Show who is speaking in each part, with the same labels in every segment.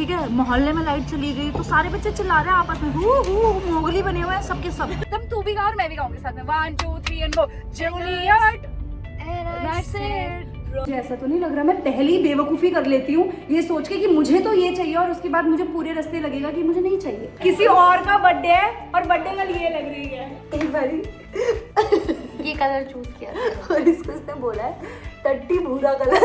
Speaker 1: ठीक है, मोहल्ले में लाइट चली गई तो सारे बच्चे चिल्ला रहे हैं आपस में, हु मोगली बने हुए हैं सबके सब। तुम तू भी गा और मैं भी गाऊंगी साथ में, 1 2 3 एंड गो। जूलियट मुझे ऐसा तो नहीं लग रहा, मैं पहली बेवकूफ़ी कर लेती हूँ ये सोच के कि मुझे तो ये चाहिए और उसके बाद मुझे पूरे रास्ते लगेगा कि मुझे नहीं चाहिए। किसी और का बर्थडे है और बर्थडे गर्ल ये लग रही है एक बारी।
Speaker 2: ये कलर चूज किया
Speaker 1: और इसको इसने बोला है टट्टी भूरा कलर।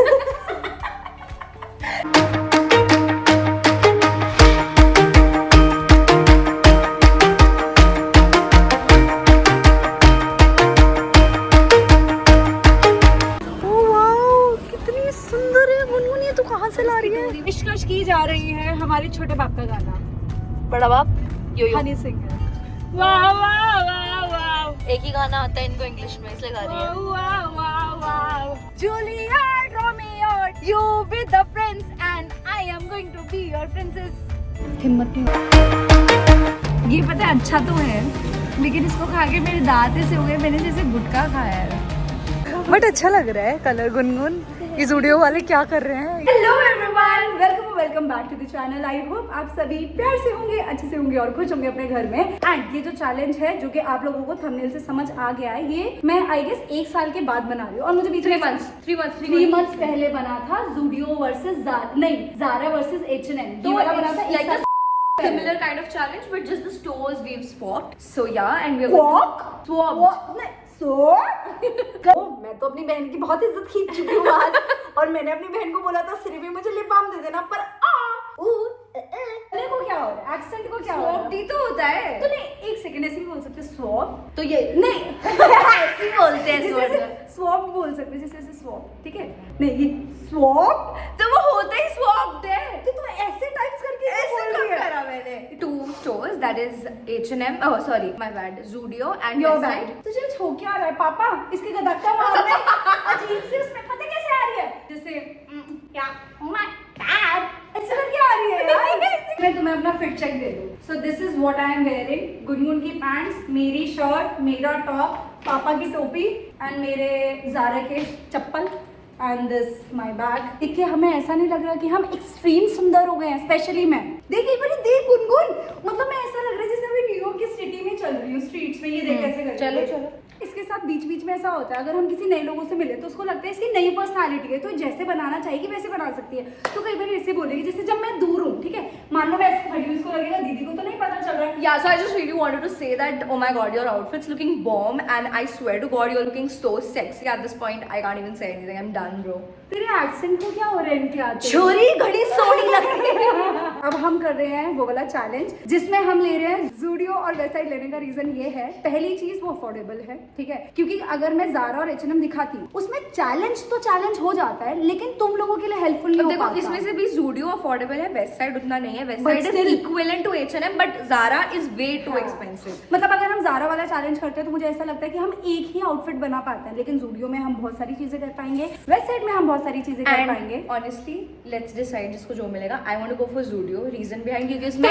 Speaker 1: पेशकश की जा रही है हमारे छोटे बाप का गाना,
Speaker 2: बड़ा बाप यो यो
Speaker 1: हनी सिंह है। वाह वाह वाह वाह,
Speaker 2: एक ही गाना आता है इनको इंग्लिश में, इसलिए गा रही है।
Speaker 1: वाह वाह वाह, Juliet Romeo, you with the prince and I am going to be your princess। हिम्मत नहीं, ये पता है अच्छा तो है लेकिन इसको खा के मेरे दांत ऐसे हो गए, मैंने जैसे गुटखा खाया है। बट अच्छा लग रहा है कलर। गुनगुन ये वीडियो वाले क्या कर रहे हैं? Hello everyone, welcome back to the channel. I hope आप सभी प्यार से होंगे, अच्छे से होंगे और खुश होंगे अपने घर में। एंड ये जो चैलेंज है जो कि आप लोगों को थंबनेल से समझ आ गया है, ये मैं आई गेस 1 साल के बाद बना रही हूँ और मुझे बीच में 3 मंथ्स पहले बना था। Zudio versus Zaara versus H&M, ये वाला बना था एक साल।
Speaker 2: Similar kind of challenge, but just the stores we've swapped. So yeah, and we're
Speaker 1: मैं तो अपनी बहन की बहुत इज्जत खींच चुकी हूँ आज। और मैंने अपनी बहन को बोला था सिर्फ भी मुझे लिप बाम दे देना, पर को क्या हो रहा है, एक्सेंट को क्या हो रहा है?
Speaker 2: ही तो होता है।
Speaker 1: तो नहीं, एक सेकंड ऐसे नहीं बोल सकते स्वॉप,
Speaker 2: तो ये
Speaker 1: नहीं
Speaker 2: ऐसे ही बोलते हैं,
Speaker 1: स्वॉप बोल सकते जैसे ऐसे स्वॉप, ठीक है? नहीं ये स्वॉप
Speaker 2: तो वो होता ही स्वॉप्ड है।
Speaker 1: तो तू ऐसे टाइप्स करके
Speaker 2: ऐसे कब करा मैंने? 2 stores, that is H&M, oh sorry my bad, Zudio and
Speaker 1: your
Speaker 2: West
Speaker 1: bad.
Speaker 2: Side।
Speaker 1: तुझे छो क्या आ रहा है पापा? इसके गदक्का मार रहे अजीब से, उसमें पता कैसे आ रही है, जैसे क्या ओ माय गॉड ऐसे करके आ रही है यार। मैं तुम्हें अपना फिट चेक दे दूं। So this is what I am wearing. Gungun की पैंट्स, मेरी शर्ट, मेरा टॉप, पापा की टोपी एंड मेरे ज़ारा के चप्पल एंड दिस माय बैग। देखिए हमें ऐसा नहीं लग रहा कि हम एक्सट्रीम सुंदर हो गए हैं, स्पेशली मैं। देख एक बार देख गुनगुन, मतलब मैं ऐसा लग रहा है जैसे मैं न्यूयॉर्क की सिटी में चल रही हूँ, स्ट्रीट्स में। ये देख कैसे कर
Speaker 2: चलो
Speaker 1: इसके साथ बीच में ऐसा होता है, अगर हम किसी नए लोगों से मिले तो उसको लगता है इसकी नई पर्सनालिटी है तो जैसे बनाना चाहेगी वैसे बना सकती है। तो कई बार ऐसे बोलेगी जैसे जब मैं दूर हूँ, ठीक है, मान लो मैं ऐसे खड़ी हूँ, इसको लगेगा दीदी को तो नहीं पता चल रहा है।
Speaker 2: Yeah, so I just really wanted to say that, oh my god, your outfit's looking bomb and I swear to god you're looking so sexy at this point. I can't even say anything. I'm done, bro.
Speaker 1: तेरे accent को क्या हो रहा है इनके आते?
Speaker 2: छोरी घड़ी सोनी लग रही है।
Speaker 1: अब हम कर रहे हैं वो वाला चैलेंज जिसमें हम ले रहे हैं ज़ूडियो और वेस्ट साइड। लेने का रीजन ये है, पहली चीज वो अफोर्डेबल है, ठीक है, क्योंकि अगर मैं ज़ारा और H&M दिखाती उसमें चैलेंज हो जाता है लेकिन तुम लोगों के लिए हेल्पफुल नहीं हो
Speaker 2: देखो
Speaker 1: पाता।
Speaker 2: इसमें से भी ज़ूडियो अफोर्डेबल है, वेस्ट साइड उतना नहीं है। Westside is equivalent to H&M but Zara is way too expensive.
Speaker 1: मतलब अगर हम ज़ारा वाला चैलेंज करते हैं तो मुझे ऐसा लगता है कि हम एक ही आउटफिट बना पाते हैं, लेकिन ज़ूडियो में हम बहुत सारी चीजें कर पाएंगे, वेस्ट साइड में हम बहुत सारी चीजें कर पाएंगे।
Speaker 2: ऑनेस्टली लेट्स डिसाइड जिसको जो मिलेगा। I want to go for Zudio. Reason behind क्योंकि इसमें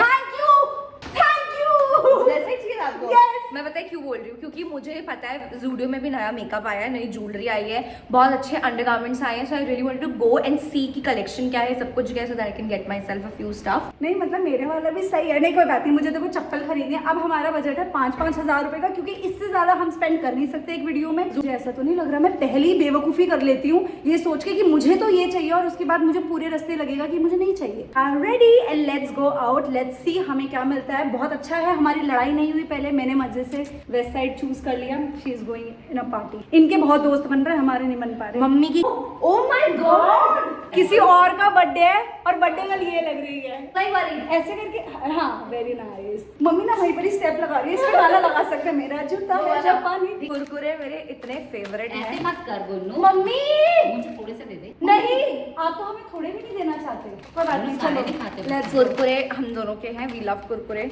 Speaker 2: जैसे एक चीज आपको मैं पता है क्यों बोल रही हूँ, क्योंकि मुझे पता है ज़ूडियो में भी नया मेकअप आया है, नई ज्वेलरी आई है, बहुत अच्छे अंडरगारमेंट्स आए हैं। So I really want to go and see की कलेक्शन क्या है, सब कुछ क्या है, so that I can get myself a few stuff.
Speaker 1: नहीं मतलब मेरे वाला भी सही है, नहीं कोई बात नहीं। मुझे देखो चप्पल खरीदनी है, अब हमारा बजट है 5-5 हज़ार रुपए का, क्योंकि इससे ज्यादा हम स्पेंड कर नहीं सकते एक वीडियो में। मुझे ऐसा तो नहीं लग रहा, मैं पहली बेवकूफ़ी कर लेती हूँ ये सोच के कि मुझे तो ये चाहिए और उसके बाद मुझे पूरे रास्ते लगेगा कि मुझे नहीं चाहिए। I am ready and let's go out, let's see हमें क्या मिलता है। बहुत अच्छा है, हमारी लड़ाई नहीं हुई पहले, मैंने मजे से वेस्ट साइड चूज कर लिया। She is going in a party. इनके बहुत दोस्त बन रहे, हमारे नहीं बन पा रहे।
Speaker 2: मम्मी की
Speaker 1: ओह माय गॉड, किसी और का बर्थडे है और बर्थडे गर्ल ये लग रही है।
Speaker 2: सही बात
Speaker 1: ऐसे करके, हाँ वेरी नाइस। मम्मी ना वहीं पर ही स्टेप लगा रही है, इसमें गाना लगा सकते हैं मेरा जूता हो जापानी।
Speaker 2: कुरकुरे मेरे इतने फेवरेट हैं।
Speaker 3: ऐसे मत कर गुन्नू,
Speaker 1: मम्मी
Speaker 3: मुझे थोड़े से दे दे।
Speaker 1: नहीं, आप तो हमें थोड़े भी नहीं देना चाहते। कोई बात नहीं,
Speaker 3: सारे
Speaker 1: चलो
Speaker 3: नहीं खाते।
Speaker 1: Let's go.
Speaker 2: कुरकुरे हम दोनों के हैं, वी लव कुरकुरे,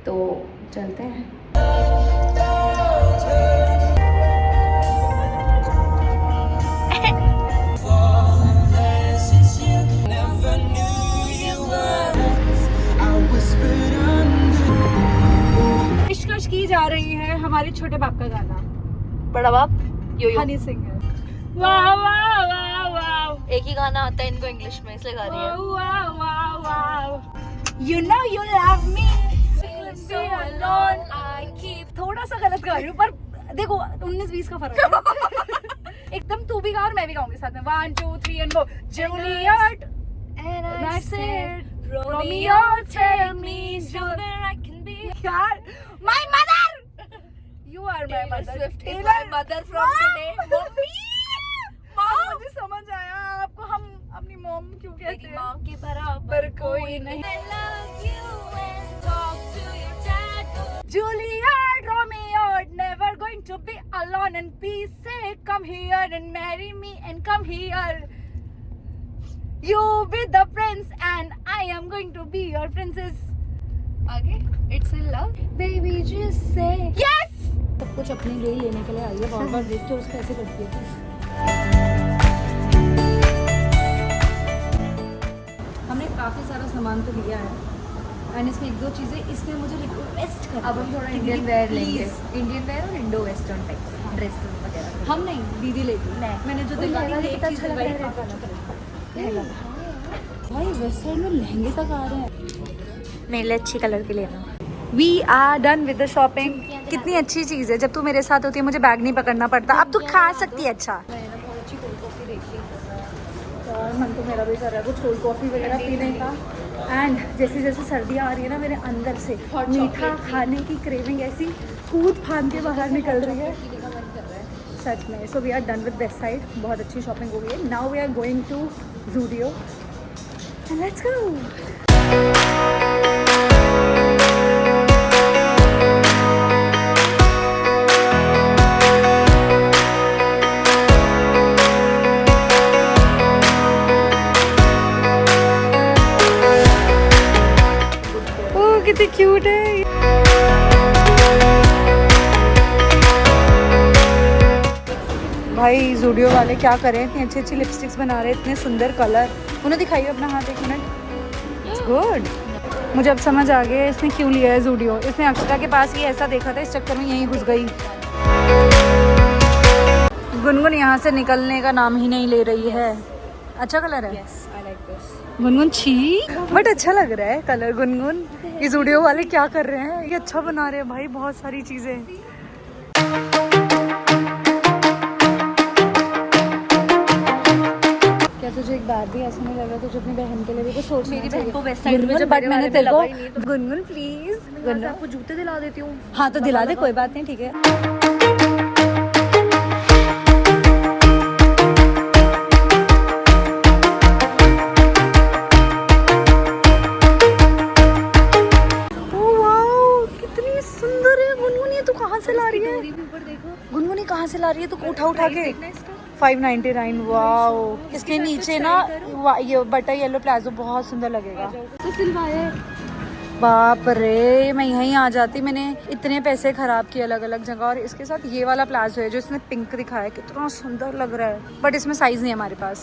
Speaker 2: तो चलते हैं।
Speaker 1: पेशकश की जा रही है हमारे छोटे बाप का गाना,
Speaker 2: बड़ा बाप यो यो
Speaker 1: हनी सिंह है। वाह वाह वाह वाह,
Speaker 2: एक ही गाना आता है इनको इंग्लिश में, इसलिए गा रही है।
Speaker 1: वाह वाह वाह wow. You know you love me. So alone I keep. थोड़ा सा गलत गा रही हूँ पर देखो 19-20 का फर्क है। एकदम तू भी गा और मैं भी गाऊंगी साथ में 1 2 3 and go. Juliet and I said Romeo tell me so that I can be यार my mother. You are my mother. Swift is my mother from today. Mommy. Mom मुझे समझ आया आपको हम अपनी मॉम क्यों कहते हैं। माँ के बराबर कोई नहीं। I love you and talk to your dad. Juliet, Romeo, never going to be alone and be say come here and marry me and come here. You be the prince and I am going to be your princess. आगे it's in love. Baby just say yes.
Speaker 4: सब कुछ अपने लिए ही लेने के लिए आई है, बार-बार देखते हो उसको ऐसे करती है। हमने काफ़ी सारा सामान तो लिया है एंड इसमें 1-2 चीज़ें इसने मुझे रिक्वेस्ट कर।
Speaker 2: अब हम थोड़ा इंडियन वेयर लेंगे, इंडियन वेयर और इंडो वेस्टर्न टाइप ड्रेसेस वगैरह।
Speaker 4: हम नहीं, दीदी लेगी। मैंने जो देखा था एक चीज़ लहंगा भाई वेस्टर्न में लहंगे तक आ रहे हैं।
Speaker 1: मेरे लिए अच्छी कलर की लेना। We are done with the shopping. कितनी अच्छी चीज़ है, जब तू मेरे साथ होती है मुझे बैग नहीं पकड़ना पड़ता। अब तू खा सकती है। अच्छा
Speaker 4: मैंने ना बहुत अच्छी कोल्ड कॉफ़ी देखी और मन तो मेरा भी कर रहा है कुछ कोल्ड कॉफ़ी वगैरह पीने का। एंड जैसे जैसे सर्दियाँ आ रही है ना मेरे अंदर से मीठा खाने की क्रेविंग ऐसी कूद फांद के बाहर निकल रही है सच में। So we are done with Westside, बहुत अच्छी शॉपिंग हो गई है। Now we are going to Zudio and let's go. कितनी क्यूट है। भाई ज़ूडियो वाले क्या करें, इतनी अच्छी अच्छी लिपस्टिक्स बना रहे हैं, इतने सुंदर कलर। उन्हें दिखाइए अपना हाथ 1 मिनट। It's good. मुझे अब समझ आ गया इसने क्यों लिया है ज़ूडियो। इसने अक्षरा के पास ही ऐसा देखा था, इस चक्कर में यहीं घुस गई। गुनगुन यहाँ से निकलने का नाम ही नहीं ले रही है। अच्छा कलर है। गुनगुन छी बट अच्छा लग रहा है कलर। गुनगुन ये ज़ूडियो वाले क्या कर रहे हैं, ये अच्छा बना रहे हैं भाई बहुत सारी चीज़ें। क्या तुझे एक बार भी ऐसा नहीं लगा तुझे अपनी बहन के लिए भी कुछ सोचना चाहिए?
Speaker 2: मेरी बहन को वेस्ट साइड में जब
Speaker 4: बट मैंने तेरे को
Speaker 1: गुनगुन प्लीज
Speaker 2: मैं आपको जूते दिला देती हूँ।
Speaker 4: हाँ तो दिला दे, कोई बात नहीं, ठीक है। गुनगुनी कहाँ से ला रही है तू उठा के? 599। वाओ, इसके नीचे ना ये बटर येलो प्लाजो बहुत सुंदर लगेगा।
Speaker 1: तो सिलवाया है।
Speaker 4: बाप रे, मैं यहीं आ जाती। मैंने इतने पैसे खराब किए अलग अलग जगह और इसके साथ ये वाला प्लाजो है जो इसने पिंक दिखाया है, कितना सुंदर लग रहा है बट इसमें साइज नहीं है हमारे पास।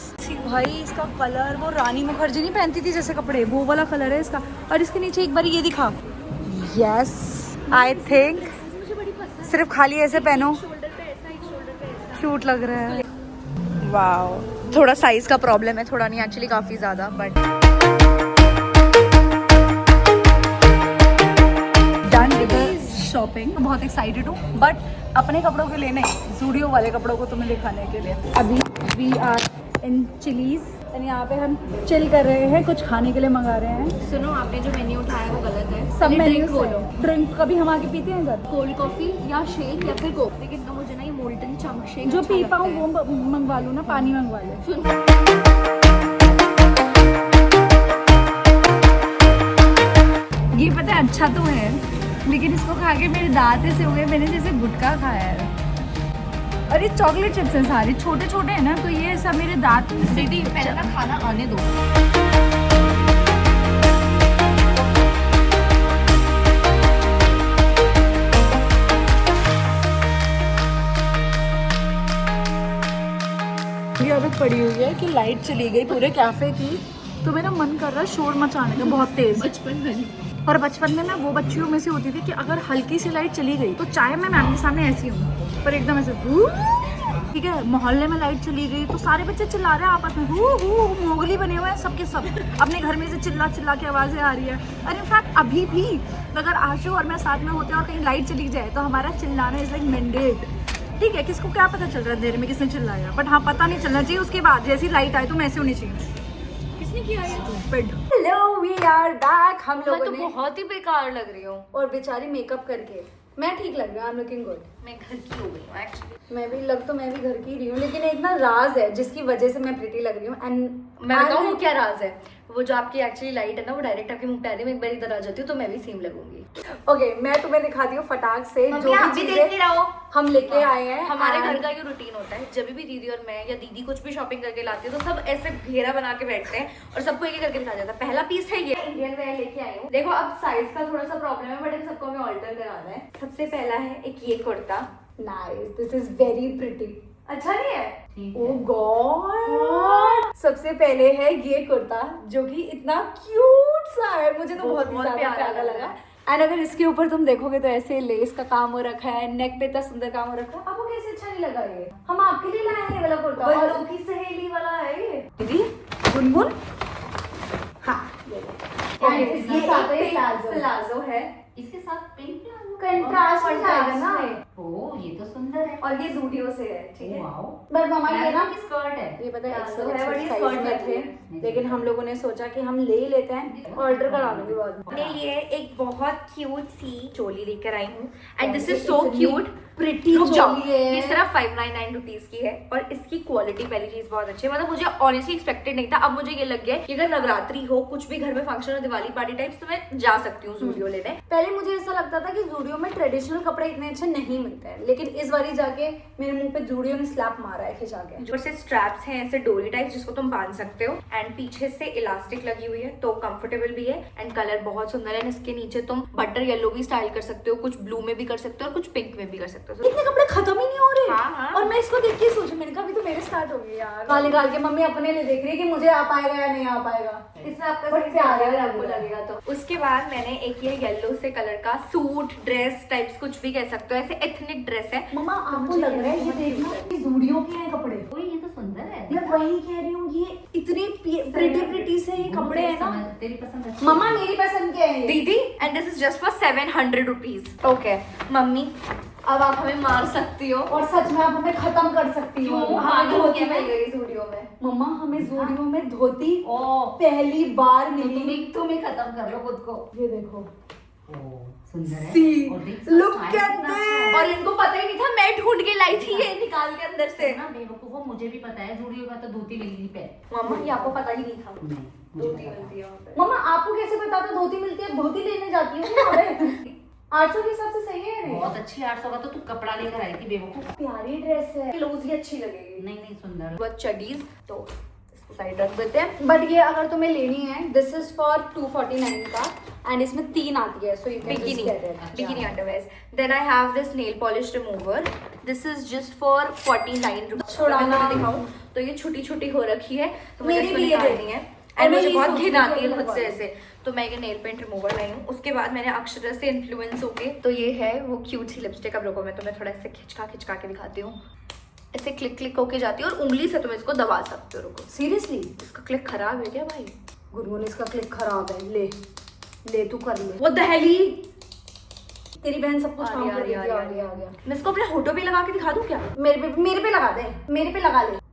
Speaker 4: भाई इसका कलर वो रानी मुखर्जी नहीं पहनती थी जैसे कपड़े, वो वाला कलर है इसका। और इसके नीचे एक बार ये दिखा। यस आई थिंक सिर्फ खाली ऐसे पहनो, क्यूट लग रहा है।
Speaker 2: वाओ, थोड़ा साइज का प्रॉब्लम है, थोड़ा नहीं एक्चुअली काफी ज्यादा। बट
Speaker 4: डन विद शॉपिंग, बहुत एक्साइटेड हूँ बट अपने कपड़ों के लिए नहीं, ज़ूडियो वाले कपड़ोों को तुम्हें दिखाने के लिए। अभी we are in Chili's and यहाँ पे हम चिल कर रहे हैं, कुछ खाने के लिए मंगा रहे हैं।
Speaker 2: सुनो, आपने जो मेन्यू उठाया वो गलत है।
Speaker 4: सब मेन्यू
Speaker 2: बोलो।
Speaker 4: ड्रिंक कभी हम आके पीते हैं इधर,
Speaker 2: कोल्ड कॉफी या शेक या फिर कोक। लेकिन तो मुझे ना ये मोल्टन चंक शेक
Speaker 4: जो पी पाऊँ वो मंगवा लूँ ना, पानी मंगवा ले।
Speaker 1: ये पता है अच्छा तो है लेकिन इसको खा के मेरे दांत ऐसे हो गए, मैंने जैसे गुटखा खाया है। और ये चॉकलेट चिप्स हैं सारे, छोटे छोटे हैं ना, तो ये ऐसा मेरे दांत
Speaker 2: दीदी पहले ना खाना आने दो।
Speaker 4: ये आदत पड़ी हुई है कि लाइट चली गई पूरे कैफे की तो मेरा मन कर रहा है शोर मचाने का बहुत तेज।
Speaker 2: बचपन में
Speaker 4: और बचपन में मैं वो बच्चियों में से होती थी कि अगर हल्की सी लाइट चली गई तो चाहे मैं मैम के सामने ऐसी हूँ पर एकदम ऐसे
Speaker 1: ठीक है, मोहल्ले में लाइट चली गई तो सारे बच्चे चिल्ला रहे हैं आपस में, हु मोगली बने हुए हैं सबके सब, अपने घर में से चिल्ला चिल्ला के आवाजें आ रही है। और इनफैक्ट अभी भी अगर आशु और मैं साथ में होते हैं और कहीं लाइट चली जाए तो हमारा चिल्लाना इज लाइक मैंडेट। ठीक है, किसको क्या पता चल रहा है अंधेरे में किसने चिल्लाया, बट हाँ पता नहीं चलना चाहिए। उसके बाद जैसी लाइट आए तो ऐसे होनी चाहिए। किसने किया ये? Hello, we are back. हम लोग
Speaker 2: मैं तो बहुत ही बेकार लग रही हूँ।
Speaker 1: और बेचारी मेकअप करके, मैं ठीक लग रही हूँ, आई एम लुकिंग गुड।
Speaker 2: मैं घर की हो गई हूँ एक्चुअली।
Speaker 1: मैं भी घर की रही हूँ, लेकिन एक ना राज है जिसकी वजह से मैं प्रिटी लग रही हूँ। एंड
Speaker 2: मैं बताऊँ वो क्या राज है? वो जो आपकी एक्चुअली लाइट है ना, वो डायरेक्ट आपके मुंह पे आ रही है। मैं एक बार इधर आ जाती हूँ तो मैं भी सेम लगूंगी।
Speaker 1: ओके, मैं तुम्हें दिखाती हूँ फटाक से
Speaker 2: जो भी
Speaker 1: चीजें
Speaker 2: रहो
Speaker 1: हम लेके आए हैं।
Speaker 2: हमारे घर का ये रूटीन होता है, जब भी दीदी और मैं या दीदी कुछ भी शॉपिंग करके लाती है तो सब ऐसे घेरा बना के बैठते हैं और सबको एक एक करके दिखा जाता है। पहला पीस है ये इंडियन वेयर लेके आई हूँ। देखो अब साइज का थोड़ा सा प्रॉब्लम है, बट इन सबको हमें ऑल्टर कराना है। सबसे पहला है एक ये kurta.
Speaker 1: Nice, this is very pretty.
Speaker 2: अच्छा नहीं है?
Speaker 1: ओह गॉड, सबसे पहले है ये कुर्ता जो कि इतना क्यूट सा है, मुझे तो बहुत ही ज्यादा प्यारा लगा। एंड अगर इसके ऊपर तुम देखोगे तो ऐसे लेस का काम हो रखा है, नेक पे इतना सुंदर काम हो रखा है। आपको कैसे अच्छा नहीं लगा ये? हम आपके लिए लाए हैं ये वाला कुर्ता।
Speaker 2: बल्लू की सहेली वाला है ये।
Speaker 1: दीदी गुनगुन, हाँ ये साथ है
Speaker 2: प्लाजो है।
Speaker 3: इसके साथ पिंक
Speaker 1: कंट्रास्ट में जाएगा ना।
Speaker 3: ओ ये तो सुंदर है।
Speaker 2: और ये जूडियो से है, ठीक है।
Speaker 3: वाओ।
Speaker 1: बट मामा ये ना
Speaker 3: की स्कर्ट है।
Speaker 1: ये पता है
Speaker 2: प्लाजो है,
Speaker 1: एक्सेल
Speaker 2: बड़ी
Speaker 1: साइज
Speaker 2: स्कर्ट
Speaker 1: में थे,
Speaker 3: है।
Speaker 1: लेकिन हम लोगों ने सोचा कि हम ले ही लेते हैं, ऑर्डर करा लूंगी बाद में।
Speaker 2: अपने लिए एक बहुत क्यूट सी चोली लेकर आई हूँ and this is so cute.
Speaker 1: Pretty
Speaker 2: रुक जाओ,
Speaker 1: चोली है।
Speaker 2: ये सिर्फ 599 रुपीज की है और इसकी क्वालिटी पहली चीज बहुत अच्छी है। मतलब मुझे ऑनेस्टली एक्सपेक्टेड नहीं था। अब मुझे ये लग गया कि अगर नवरात्रि हो, कुछ भी घर में फंक्शन हो, दिवाली पार्टी टाइप्स, तो मैं जा सकती हूँ जूडियो लेने।
Speaker 1: पहले मुझे ऐसा लगता था कि जूडियो में ट्रेडिशनल कपड़े इतने अच्छे नहीं मिलते हैं, लेकिन इस बारी जाके मेरे मुंह पे जूडियो ने स्लैप मारा है खिंचा के।
Speaker 2: ऊपर से स्ट्रैप्स हैं ऐसे डोरी टाइप जिसको तुम बांध सकते हो एंड पीछे से इलास्टिक लगी हुई है तो कंफर्टेबल भी है एंड कलर बहुत सुंदर है। इसके नीचे तुम बटर येलो भी स्टाइल कर सकते हो, कुछ ब्लू में भी कर सकते हो और कुछ पिंक में भी कर सकते हो।
Speaker 1: इतने कपड़े खत्म ही नहीं हो रहे।
Speaker 2: हाँ, हाँ।
Speaker 1: और मैं इसको देख के सोची, मैंने कहा अभी तो मेरे स्टार्ट हो गए यार। गाली गाल के मम्मी अपने लिए देख रही है कि मुझे आ पाएगा या नहीं आ पाएगा।
Speaker 2: इसमें आपका
Speaker 1: बट
Speaker 2: size
Speaker 1: प्यारा
Speaker 2: अगर
Speaker 1: है
Speaker 2: आपको लगेगा तो। उसके बाद मैंने एक ये येलो से कलर का सूट ड्रेस टाइप्स कुछ भी कह सकते हो, ऐसे एथनिक ड्रेस है।
Speaker 1: मम्मा आपको लग रहा है ये देखना कि जूडियो के हैं कपड़े?
Speaker 3: ओ ये तो सुंदर है।
Speaker 1: मैं वही कह रही हूँ, ये इतने प्रिटी से ये कपड़े हैं ना।
Speaker 3: तेरी पसंद अच्छी
Speaker 1: मम्मा
Speaker 3: है।
Speaker 1: मेरी पसंद के हैं ये।
Speaker 2: दीदी and this is just for 700 rupees. Okay mummy, अब आप हमें मार सकती हो
Speaker 1: और सच में आप हमें खत्म कर सकती हो।
Speaker 2: क्यों?
Speaker 1: हमें
Speaker 2: धोती
Speaker 1: धोती
Speaker 2: मिल
Speaker 1: में,
Speaker 2: गई जूडियो में।
Speaker 1: मम्मा हमें जूडियो में धोती
Speaker 3: ओ
Speaker 1: पहली बार
Speaker 3: तो
Speaker 1: मिली।
Speaker 3: तुम ही खत्म कर लो खुद को।
Speaker 1: ये देखो,
Speaker 3: ओ सुंदर है।
Speaker 1: See,
Speaker 3: और देख,
Speaker 1: look
Speaker 3: style
Speaker 1: at
Speaker 3: कितना
Speaker 1: this।
Speaker 3: अच्छा है।
Speaker 2: और इनको पता ही नहीं था, मैं ढूंढ के लाई थी ये निकाल के अंदर से।
Speaker 3: ना बेवकूफो, मुझे भी पता है जूडियो का तो धोती मिली पे।
Speaker 2: मम्मा ये आपको पता ही नहीं था।
Speaker 3: नहीं, मुझे
Speaker 2: धोती
Speaker 3: पता था।
Speaker 2: मिलती है वहाँ पे।
Speaker 1: मम्मा आपको कैसे पता था धोती मिलती है? धोती लेने जाती हो क्या यहाँ पे? 800 के हिसाब से सही है ये?
Speaker 3: बहुत अच्छी 800 का तो तू कपड़ा लेकर आई थी बेवकूफ।
Speaker 1: प्यारी ड्रेस है।
Speaker 2: क्लोज ही अच्छी लगेगी।
Speaker 3: नहीं नहीं सुंदर।
Speaker 2: बहुत चडीज तो इसको साइड रख देते हैं।
Speaker 1: बट ये अगर तुम्हें लेनी है, दिस इज फॉर 249 का एंड इसमें 3 आती है, so you can
Speaker 2: Bikini,
Speaker 1: just get it.
Speaker 2: bikini underwears. Then I have this nail polish remover. This is just for 49 rupees.
Speaker 1: छुड़ाना।
Speaker 2: मैं तुम्हें दिखाऊं तो ये छोटी छोटी हो रखी है, तो मुझे
Speaker 1: मेरी
Speaker 2: इसको
Speaker 1: भी ये
Speaker 2: निकालनी है।
Speaker 1: और
Speaker 2: एंड
Speaker 1: मैं
Speaker 2: मुझे
Speaker 1: ये
Speaker 2: बहुत
Speaker 1: सोच
Speaker 2: घिन
Speaker 1: रही
Speaker 2: आती है
Speaker 1: थी
Speaker 2: खुद से
Speaker 1: लगवा
Speaker 2: ऐसे, तो मैं ये नेल पेंट रिमूवर लाई हूँ। उसके बाद मैंने अक्षरा से इन्फ्लुएंस होके, तो ये है वो क्यूट सी लिपस्टिक। अब रुको मैं तुम्हें थोड़ा ऐसे खिंचका के दिखाती हूँ। ऐसे क्लिक क्लिक होके जाती है और उंगली से तुम इसको दबा सकते हो। रुको,
Speaker 1: सीरियसली
Speaker 2: इसका क्लिक खराब है क्या भाई?
Speaker 1: गुनगुन इसका क्लिक खराब है। ले ले तू कर ले।
Speaker 2: वो दहली
Speaker 1: तेरी बहन सब कुछ
Speaker 2: आ
Speaker 1: काम
Speaker 2: गया,
Speaker 1: कर
Speaker 2: आ
Speaker 1: देती
Speaker 2: गया,
Speaker 1: है।
Speaker 2: आ
Speaker 1: आ गया आ गया।
Speaker 2: मैं इसको अपने होठों पे लगा के दिखा दूँ क्या?
Speaker 1: मेरे पे लगा दे, मेरे पे लगा ले।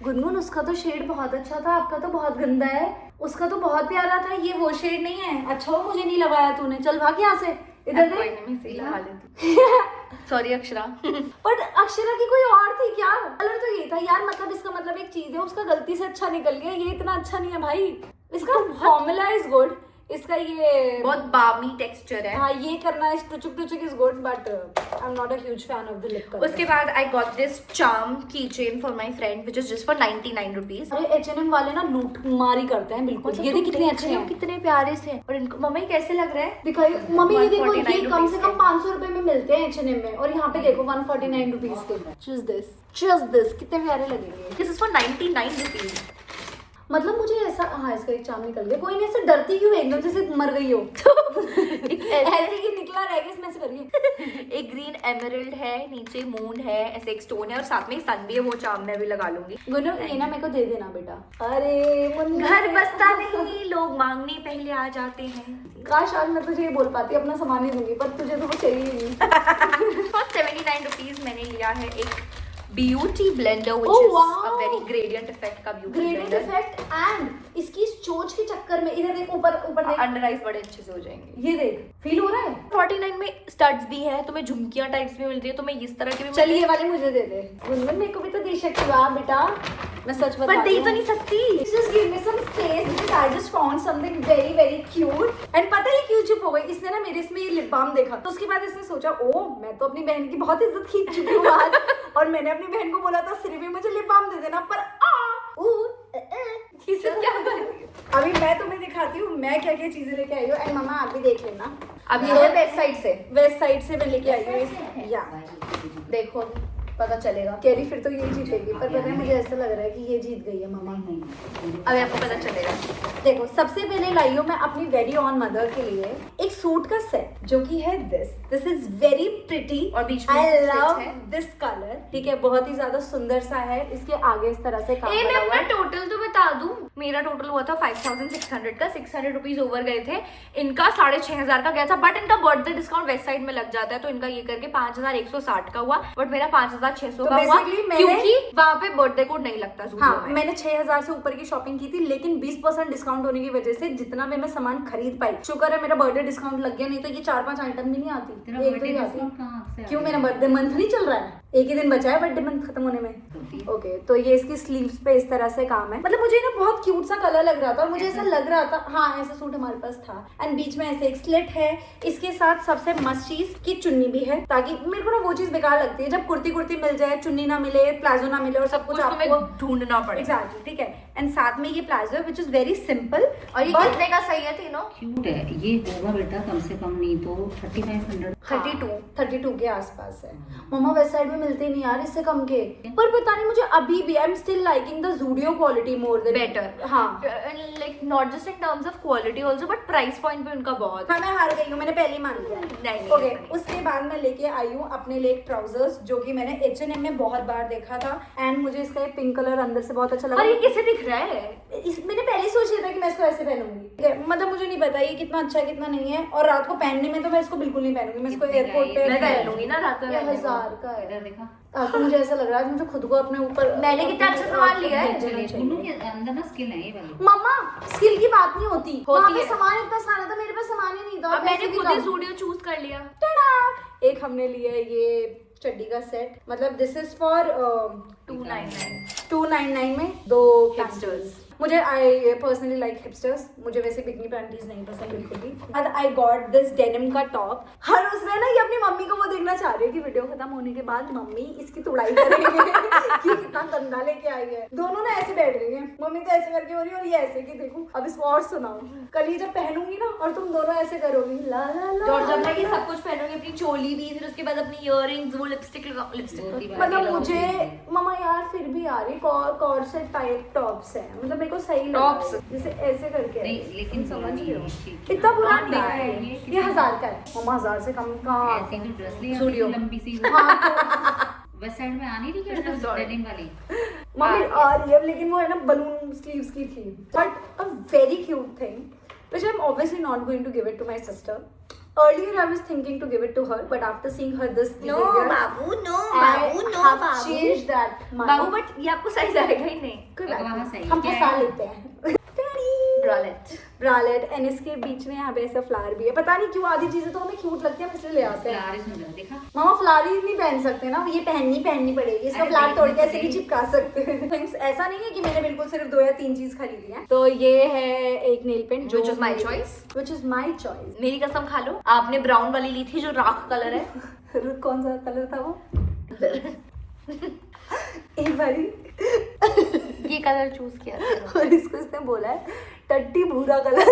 Speaker 1: गुनगुन उसका तो शेड बहुत अच्छा था, आपका तो बहुत गंदा है। उसका तो बहुत प्यारा था, ये वो शेड नहीं है। अच्छा हो मुझे नहीं लगाया तूने। चल भाग यहाँ से, इधर
Speaker 2: कोई
Speaker 1: दे।
Speaker 2: नहीं, मैं सही लगा लेती। सॉरी अक्षरा।
Speaker 1: बट अक्षरा की कोई और थी क्या? कलर तो ये था यार। मतलब इसका मतलब एक चीज है, उसका गलती से अच्छा निकल गया। ये इतना अच्छा नहीं है भाई। इसका फॉर्मूला इज गुड। इसका ये
Speaker 2: बहुत बामी टेक्सचर है।
Speaker 1: हाँ, ये करना है टुचुक is good, but I am not a huge fan of the lip colour.
Speaker 2: उसके बाद आई गॉट दिस चार्म की chain for my friend which is just for 99 rupees.
Speaker 1: अरे H&M वाले ना लूट मारी करते हैं बिल्कुल। ये देख कितने अच्छे हैं,
Speaker 2: कितने प्यारे से। और इनको मम्मी कैसे लग रहा है?
Speaker 1: दिखाई मम्मी। ये देखो,
Speaker 2: 149
Speaker 1: ये कम से
Speaker 2: रुपीज
Speaker 1: कम 500 रुपए में मिलते हैं H&M में, और यहाँ पे देखो 149 रुपीज के। चूज दिस कितने प्यारे लगेंगे।
Speaker 2: This is for 99 rupees.
Speaker 4: मतलब मुझे ऐसा, हाँ इसका एक चाम निकल गया, कोई नहीं, ऐसे डरती क्यों है एकदम जैसे मर गई हो। ऐसे ही निकला रहेगा इसमें, ऐसे करिए।
Speaker 2: एक ग्रीन एमरल्ड है, नीचे मून है, ऐसे एक स्टोन है और साथ में एक सन भी है, वो चाम मैं भी लगा लूंगी।
Speaker 4: गुनू ये ना मेरे को दे देना बेटा। अरे मुन्ना,
Speaker 2: घर बसता नहीं, लोग मांगने पहले आ जाते हैं।
Speaker 4: काश आज मैं तुझे ये बोल पाती अपना सामान ही दूंगी, पर तुझे तो वो चाहिए ही नहीं।
Speaker 2: फॉर 79 रुपीज मैंने लिया है एक beauty blender
Speaker 4: Oh,
Speaker 2: which is
Speaker 4: wow.
Speaker 2: A very gradient effect का beauty
Speaker 4: gradient
Speaker 2: blender.
Speaker 4: Effect and इसकी चोंच के चक्कर में, इधर देख, ऊपर ऊपर देख,
Speaker 2: अंडर आइज बड़े अच्छे से हो जाएंगे।
Speaker 4: ये देख, फील हो रहा है।
Speaker 2: 49 में स्टड्स भी है, तुम्हें झुमकियां टाइप्स में मिल रही है, तुम्हें इस तरह की भी
Speaker 4: चलिए ये वाली मुझे दे दे। गुनगुन मेरे को भी तो दे सकती हो आप बेटा, मैं सच बता
Speaker 2: पर
Speaker 4: रही
Speaker 2: दे
Speaker 4: हूँ।
Speaker 2: तो नहीं सकती।
Speaker 4: Just give me some space because I just found something very very cute and पता है क्यों चुप हो गई, इसने ना मेरे इसमें ये लिप बाम देखा, तो उसके बाद इसने सोचा ओ मैं तो अपनी बहन की बहुत इज्जत खींच चुकी हूँ आज, और मैंने अपनी बहन को बोला था सिर्फ ही मुझे लिप बाम दे देना, पर
Speaker 2: ये सब क्या कर रही है?
Speaker 4: अभी मैं तुम्हें दिखाती हूँ मैं क्या क्या चीजें लेके आई हूँ, एंड मामा आप भी देख लेना।
Speaker 2: अब ये है वेस्ट साइड से।
Speaker 4: वेस्ट साइड से मैं लेके आई हूँ, या देखो पता चलेगा। कैरी फिर तो ये जीतेगी, पर पता है मुझे ऐसा लग रहा है कि ये जीत गई है मामा।
Speaker 2: अभी आपको पता चलेगा।
Speaker 4: देखो सबसे पहले लाई हूँ मैं अपनी वेरी ऑन मदर के लिए एक सूट का सेट, जो कि है दिस इज वेरी प्रिटी
Speaker 2: और बीच में
Speaker 4: आई
Speaker 2: stitch
Speaker 4: लव
Speaker 2: है।
Speaker 4: दिस कलर, ठीक है, बहुत ही ज्यादा सुंदर सा है। इसके आगे इस तरह से काम
Speaker 2: मैं
Speaker 4: बना हुआ
Speaker 2: अपना
Speaker 4: है।
Speaker 2: टोटल तो बता दूं, मेरा टोटल हुआ था 5600 का, 600 रुपीज ओवर गए थे, इनका 6500 का गया था, बट इनका बर्थडे डिस्काउंट वेस्ट साइड में लग जाता है, तो इनका ये करके 5160 का हुआ, बट मेरा 5600 का हुआ, क्योंकि वहाँ पे बर्थडे कोड नहीं लगता Zudio
Speaker 4: हाँ,
Speaker 2: में।
Speaker 4: मैंने 6000 से ऊपर की शॉपिंग की थी, लेकिन 20% डिस्काउंट होने की वजह से जितना भी मैं सामान खरीद पाई, शुक्र है मेरा बर्थडे डिस्काउंट लग गया, नहीं तो ये 4-5 आइटम भी नहीं आती,
Speaker 3: तेरा
Speaker 4: एक तो
Speaker 3: बर्थडे
Speaker 4: ही आती।
Speaker 3: डिस्काउंट कहाँ से आ
Speaker 4: क्यों,
Speaker 3: गया?
Speaker 4: मेरा बर्थडे मंथ नहीं चल रहा है, एक ही दिन बचा है बर्थडे मंथ खत्म होने में। ओके, तो ये इसकी स्लीव्स पे इस तरह से काम है, मतलब मुझे ना बहुत क्यूट सा कलर लग रहा था, और मुझे ऐसा लग रहा था, हाँ ऐसा सूट हमारे पास था, एंड बीच में ऐसे एक स्लिट है। इसके साथ सबसे मस्त चीज की चुन्नी भी है, ताकि मेरे को ना वो चीज बेकार लगती है जब कुर्ती मिल जाए, चुन्नी ना मिले, प्लाजो ना मिले, और सब कुछ
Speaker 2: तुम्हें
Speaker 4: आपको
Speaker 2: ढूंढना पड़ेगा।
Speaker 4: एग्जैक्टली, ठीक है। एंड साथ में ये प्लाजो है विच इज वेरी सिंपल,
Speaker 2: और ये कितने का सही है तीनों?
Speaker 3: क्यूट है ये, होगा बेटा कम से कम नहीं तो 3500।
Speaker 4: 32 के आसपास है। मम्मा वेस्ट साइड में मिलते नहीं यार इससे कम के, पर पता नहीं मुझे अभी भी I am still liking the Zudio quality more than
Speaker 2: better.
Speaker 4: हाँ
Speaker 2: like not just in terms of quality also, but price point भी उनका बहुत।
Speaker 4: हाँ, मैं हार गई हूँ, मैंने पहले ही मान लिया।
Speaker 2: नहीं,
Speaker 4: ओके,
Speaker 2: ऐसा नहीं।
Speaker 4: उसके बाद मैं लेके आई हूँ अपने लिए एक ट्राउजर्स, जो कि मैंने H&M में बहुत बार देखा था, एंड मुझे इसका ये पिंक कलर अंदर से बहुत अच्छा लगा।
Speaker 2: और ये कैसे दिख रहा है?
Speaker 4: मैंने पहले ही सोच लिया था कि मैं इसको ऐसे पहनूंगी, ठीक है, मतलब मुझे नहीं पता ये कितना अच्छा है कितना नहीं है, और रात को पहनने में तो मैं इसको बिल्कुल नहीं पहनूंगी, मैं इसको
Speaker 3: कितने का
Speaker 4: एयरपोर्ट
Speaker 3: है?
Speaker 4: पे
Speaker 2: मैं पहन लूंगी ना रात में।
Speaker 4: ये
Speaker 2: पहनने को।
Speaker 4: 1000 का है।
Speaker 3: इधर देखा
Speaker 4: तो मुझे ऐसा लग रहा है मुझे खुद को अपने ऊपर,
Speaker 2: मैंने कितना अच्छा सामान लिया है।
Speaker 3: चलिए दोनों के अंदर ना स्किन है ये वाली।
Speaker 4: मम्मा स्किल की बात नहीं होती,
Speaker 2: होती
Speaker 4: वहाँ पे
Speaker 2: है।
Speaker 4: सामान इतना सारा था, मेरे पास सामान ही नहीं था।
Speaker 2: अब मैंने खुद ही Zudio चूज कर लिया।
Speaker 4: टड़ा! एक हमने लिया है ये चड्डी का सेट, मतलब दिस इज फॉर 299 में 2
Speaker 2: Hipsters।
Speaker 4: मुझे आई पर्सनली लाइक हिपस्टर्स, मुझे वैसे बिकनी पैंटीज नहीं पसंद बिल्कुल भी। And I got this denim का टॉप। हर उसमें ना ये अपनी मम्मी को वो देखना चाह रही है कि वीडियो खत्म होने के बाद मम्मी इसकी तुड़ाई करेंगे कि कितना गंदा लेके आई है। दोनों ना ऐसे बैठ रही है, मम्मी तो ऐसे करके हो रही है और ये ऐसे कि देखो अब इसको और सुनाओ। कल ये जब पहनूंगी ना और तुम दोनों ऐसे करोगी ला ला ला,
Speaker 2: और जब मैं ये सब कुछ पहनूंगी, अपनी चोली भी, फिर उसके बाद अपनी इयररिंग्स, वो लिपस्टिक
Speaker 4: मतलब मुझे मम्मा यार फिर भी आ रही कॉर्ड से टाइप टॉप्स है, मतलब मेरे को सही लगा
Speaker 2: Tops।
Speaker 4: जैसे ऐसे करके
Speaker 3: नहीं, लेकिन
Speaker 4: समझ
Speaker 3: नहीं,
Speaker 4: रहे हो
Speaker 3: ठीक है।
Speaker 4: इतना बुरा
Speaker 2: हाँ,
Speaker 4: नहीं है
Speaker 3: ये
Speaker 4: ये
Speaker 3: कितना?
Speaker 4: 1000 का है मम्मा, 1000 से कम का।
Speaker 3: ऐसी तो ड्रेस ले
Speaker 2: Zudio।
Speaker 3: लंबी सी
Speaker 4: हाँ,
Speaker 3: वेस्ट साइड में आनी थी क्या
Speaker 2: Sorry।
Speaker 3: डेनिम वाली।
Speaker 4: मम्मी आ रही है, लेकिन वो है ना बलून स्लीव्स की थी, but a very cute thing which I'm obviously not going to give it to my sister. Earlier I was thinking to give it to her, but after seeing her this behavior, I have changed that mind.
Speaker 2: Babu, but ये आपको size आएगा ही नहीं।
Speaker 4: कोई बात
Speaker 3: वहाँ
Speaker 4: नहीं,
Speaker 3: सही
Speaker 4: हम
Speaker 3: क्या
Speaker 4: फंसा
Speaker 3: है?
Speaker 4: लेते हैं।
Speaker 2: ब्रालेट।
Speaker 4: एंड इसके बीच में यहाँ पे ऐसे फ्लावर भी है, पता नहीं क्यों आधी चीजें तो हमें क्यूट लगती है, हम इसलिए ले आते हैं।
Speaker 3: फ्लावर सुंदर देखा।
Speaker 4: मामा फ्लावर ही नहीं पहन सकते ना, ये पहननी पड़ेगी, इसका
Speaker 3: अरे
Speaker 4: फ्लावर तोड़ के ऐसे
Speaker 3: नहीं।
Speaker 4: भी चिपका सकते हैं। Things ऐसा नहीं है कि मैंने बिल्कुल सिर्फ 2 या 3 चीज खरीदी है। तो ये है एक nail paint
Speaker 2: Which is my choice।
Speaker 4: Which is my choice।
Speaker 2: मेरी कसम खा लो, आपने ब्राउन वाली ली थी जो राख कलर है।
Speaker 4: कौन सा कलर था वो? एक बारी
Speaker 2: ये कलर चूज किया था।
Speaker 4: और इसको इसने बोला है टट्टी भूरा कलर।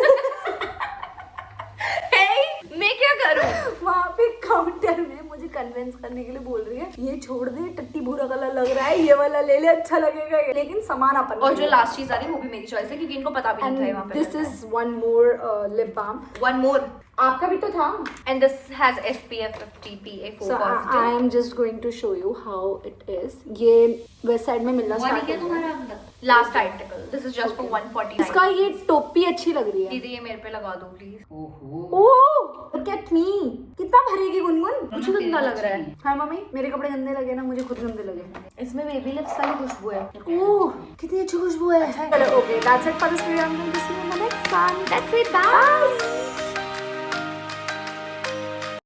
Speaker 2: मैं क्या करूं?
Speaker 4: वहाँ पे काउंटर में मुझे
Speaker 1: कन्विंस करने के लिए बोल रही है ये छोड़ दे, टट्टी भूरा कलर लग रहा है, ये वाला ले ले, अच्छा लगेगा ये। लेकिन सामान अपन।
Speaker 2: और जो लास्ट चीज आ रही है वो भी मेरी चॉइस है क्योंकि इनको पता भी नहीं था वहाँ पे।
Speaker 1: This is one more lip balm.
Speaker 2: One more,
Speaker 1: आपका भी तो था।
Speaker 2: And this has SPF 50 PA4
Speaker 1: So
Speaker 2: positive.
Speaker 1: I am just going to show you how it is. ये वेस्ट साइड में मिलना
Speaker 3: हुआ नहीं
Speaker 1: स्टार्ट
Speaker 3: क्या
Speaker 1: हो
Speaker 3: तुम्हारा
Speaker 1: गया।
Speaker 3: अब तक?
Speaker 2: Last article, this is just for 149।
Speaker 1: इसका ये टोपी अच्छी लग रही है।
Speaker 2: दीदी ये मेरे पे लगा दो प्लीज।
Speaker 3: ओहो
Speaker 1: ओह लुक एट मी, कितना भरेगी गुनगुन। मुझे
Speaker 3: तेरे
Speaker 1: गंदा
Speaker 3: को
Speaker 1: लग रहा है।
Speaker 3: चाहिए।
Speaker 1: हाँ मम्मी, मेरे कपड़े गंदे लगे ना, मुझे खुद गंदे लगे।
Speaker 2: इसमें बेबी लिप्स वाली खुशबू है।
Speaker 1: ओह कितनी अच्छी खुशबू है। चलो okay, that's it for this video. I am going to see you in the next one. That's it, bye.